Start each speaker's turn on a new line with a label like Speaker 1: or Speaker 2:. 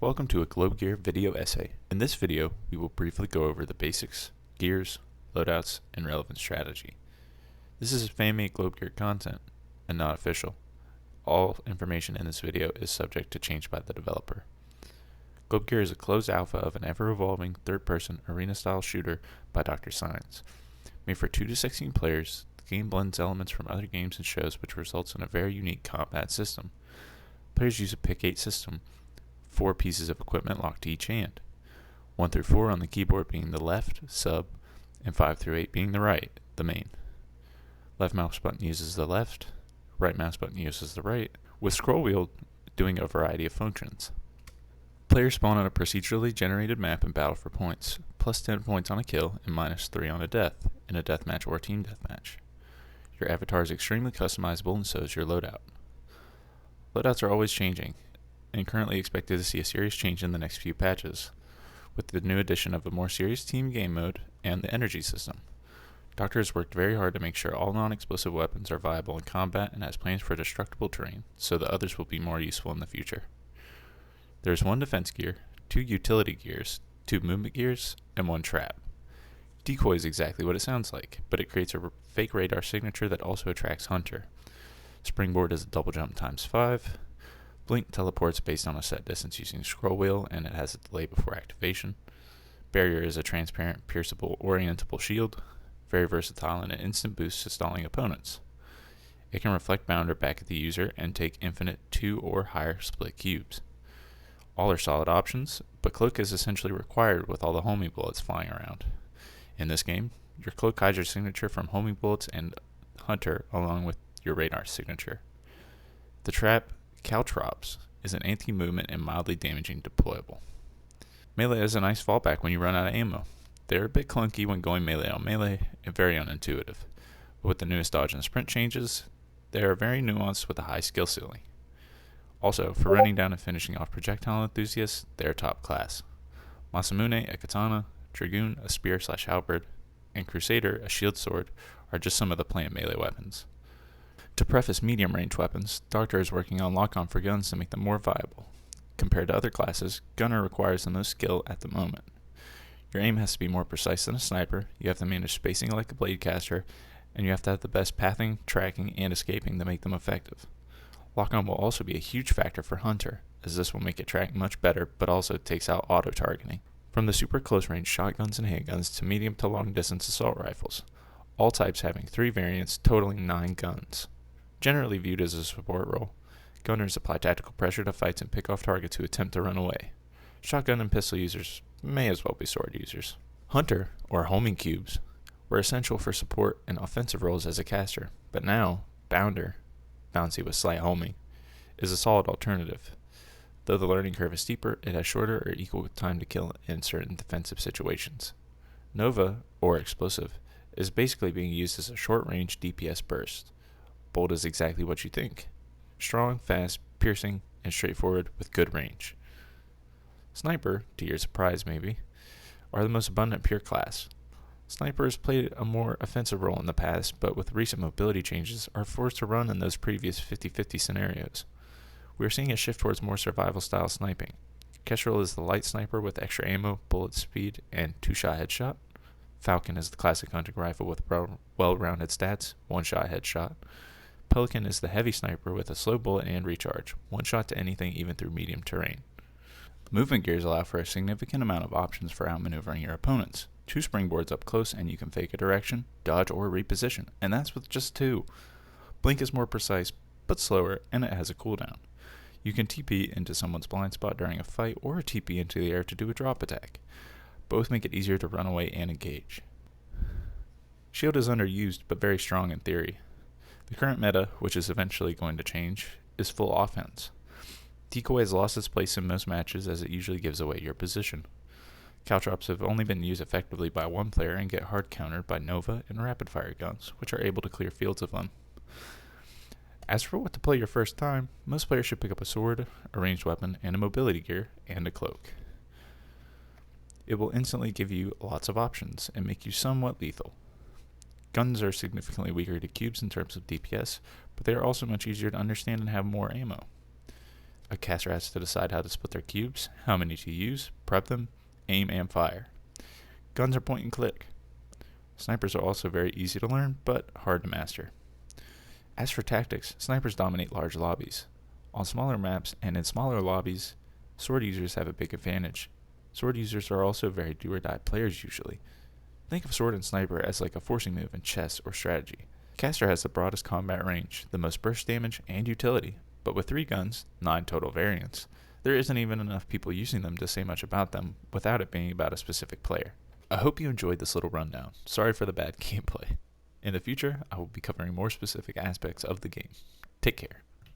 Speaker 1: Welcome to a Globe Gear video essay. In this video, we will briefly go over the basics, gears, loadouts, and relevant strategy. This is fan-made Globe Gear content and not official. All information in this video is subject to change by the developer. Globe Gear is a closed alpha of an ever-evolving third-person arena-style shooter by Dr. Science. Made for 2 to 16 players, the game blends elements from other games and shows, which results in a very unique combat system. Players use a pick-8 system, 4 pieces of equipment locked to each hand, 1 through 4 on the keyboard being the left, sub, and 5 through 8 being the right, the main. Left mouse button uses the left, right mouse button uses the right, with scroll wheel doing a variety of functions. Players spawn on a procedurally generated map and battle for points, plus 10 points on a kill and minus 3 on a death, in a deathmatch or team deathmatch. Your avatar is extremely customizable and so is your loadout. Loadouts are always changing, and currently expected to see a serious change in the next few patches, with the new addition of a more serious team game mode and the energy system. Doctor has worked very hard to make sure all non-explosive weapons are viable in combat and has plans for destructible terrain, so the others will be more useful in the future. There is 1 defense gear, 2 utility gears, 2 movement gears, and 1 trap. Decoy is exactly what it sounds like, but it creates a fake radar signature that also attracts Hunter. Springboard is a double jump times 5. Blink teleports based on a set distance using scroll wheel, and it has a delay before activation. Barrier is a transparent, pierceable, orientable shield, very versatile and an instant boost to stalling opponents. It can reflect bounder back at the user and take infinite 2 or higher split cubes. All are solid options, but cloak is essentially required with all the homing bullets flying around. In this game, your cloak hides your signature from homing bullets and Hunter along with your radar signature. The trap, Caltrops, is an anti-movement and mildly damaging deployable. Melee is a nice fallback when you run out of ammo. They're a bit clunky when going melee on melee and very unintuitive, but with the newest dodge and sprint changes, they are very nuanced with a high skill ceiling. Also, for running down and finishing off projectile enthusiasts, they are top class. Masamune, a katana, Dragoon, a spear/halberd, and Crusader, a shield sword, are just some of the planned melee weapons. To preface medium-range weapons, Doctor is working on lock-on for guns to make them more viable. Compared to other classes, Gunner requires the most skill at the moment. Your aim has to be more precise than a sniper, you have to manage spacing like a blade caster, and you have to have the best pathing, tracking, and escaping to make them effective. Lock-on will also be a huge factor for Hunter, as this will make it track much better, but also takes out auto-targeting. From the super close-range shotguns and handguns to medium to long-distance assault rifles, all types having 3 variants totaling 9 guns. Generally viewed as a support role, gunners apply tactical pressure to fights and pick off targets who attempt to run away. Shotgun and pistol users may as well be sword users. Hunter, or homing cubes, were essential for support and offensive roles as a caster, but now, Bounder, bouncy with slight homing, is a solid alternative. Though the learning curve is steeper, it has shorter or equal time to kill in certain defensive situations. Nova, or explosive, is basically being used as a short-range DPS burst. Bolt is exactly what you think. Strong, fast, piercing, and straightforward with good range. Sniper, to your surprise maybe, are the most abundant pure class. Snipers played a more offensive role in the past, but with recent mobility changes are forced to run in those previous 50-50 scenarios. We are seeing a shift towards more survival style sniping. Kestrel is the light sniper with extra ammo, bullet speed, and 2-shot headshot. Falcon is the classic hunting rifle with well-rounded stats, 1-shot headshot. Pelican is the heavy sniper with a slow bullet and recharge, 1 shot to anything even through medium terrain. Movement gears allow for a significant amount of options for outmaneuvering your opponents. 2 springboards up close and you can fake a direction, dodge, or reposition, and that's with just 2. Blink is more precise, but slower, and it has a cooldown. You can TP into someone's blind spot during a fight or TP into the air to do a drop attack. Both make it easier to run away and engage. Shield is underused but very strong in theory. The current meta, which is eventually going to change, is full offense. Decoy has lost its place in most matches as it usually gives away your position. Caltrops have only been used effectively by 1 player and get hard countered by Nova and rapid-fire guns, which are able to clear fields of them. As for what to play your first time, most players should pick up a sword, a ranged weapon, and a mobility gear, and a cloak. It will instantly give you lots of options and make you somewhat lethal. Guns are significantly weaker to cubes in terms of DPS, but they are also much easier to understand and have more ammo. A caster has to decide how to split their cubes, how many to use, prep them, aim, and fire. Guns are point and click. Snipers are also very easy to learn, but hard to master. As for tactics, snipers dominate large lobbies. On smaller maps and in smaller lobbies, sword users have a big advantage. Sword users are also very do-or-die players usually. Think of sword and sniper as like a forcing move in chess or strategy. Caster has the broadest combat range, the most burst damage, and utility, but with 3 guns, 9 total variants, there isn't even enough people using them to say much about them without it being about a specific player. I hope you enjoyed this little rundown. Sorry for the bad gameplay. In the future, I will be covering more specific aspects of the game. Take care.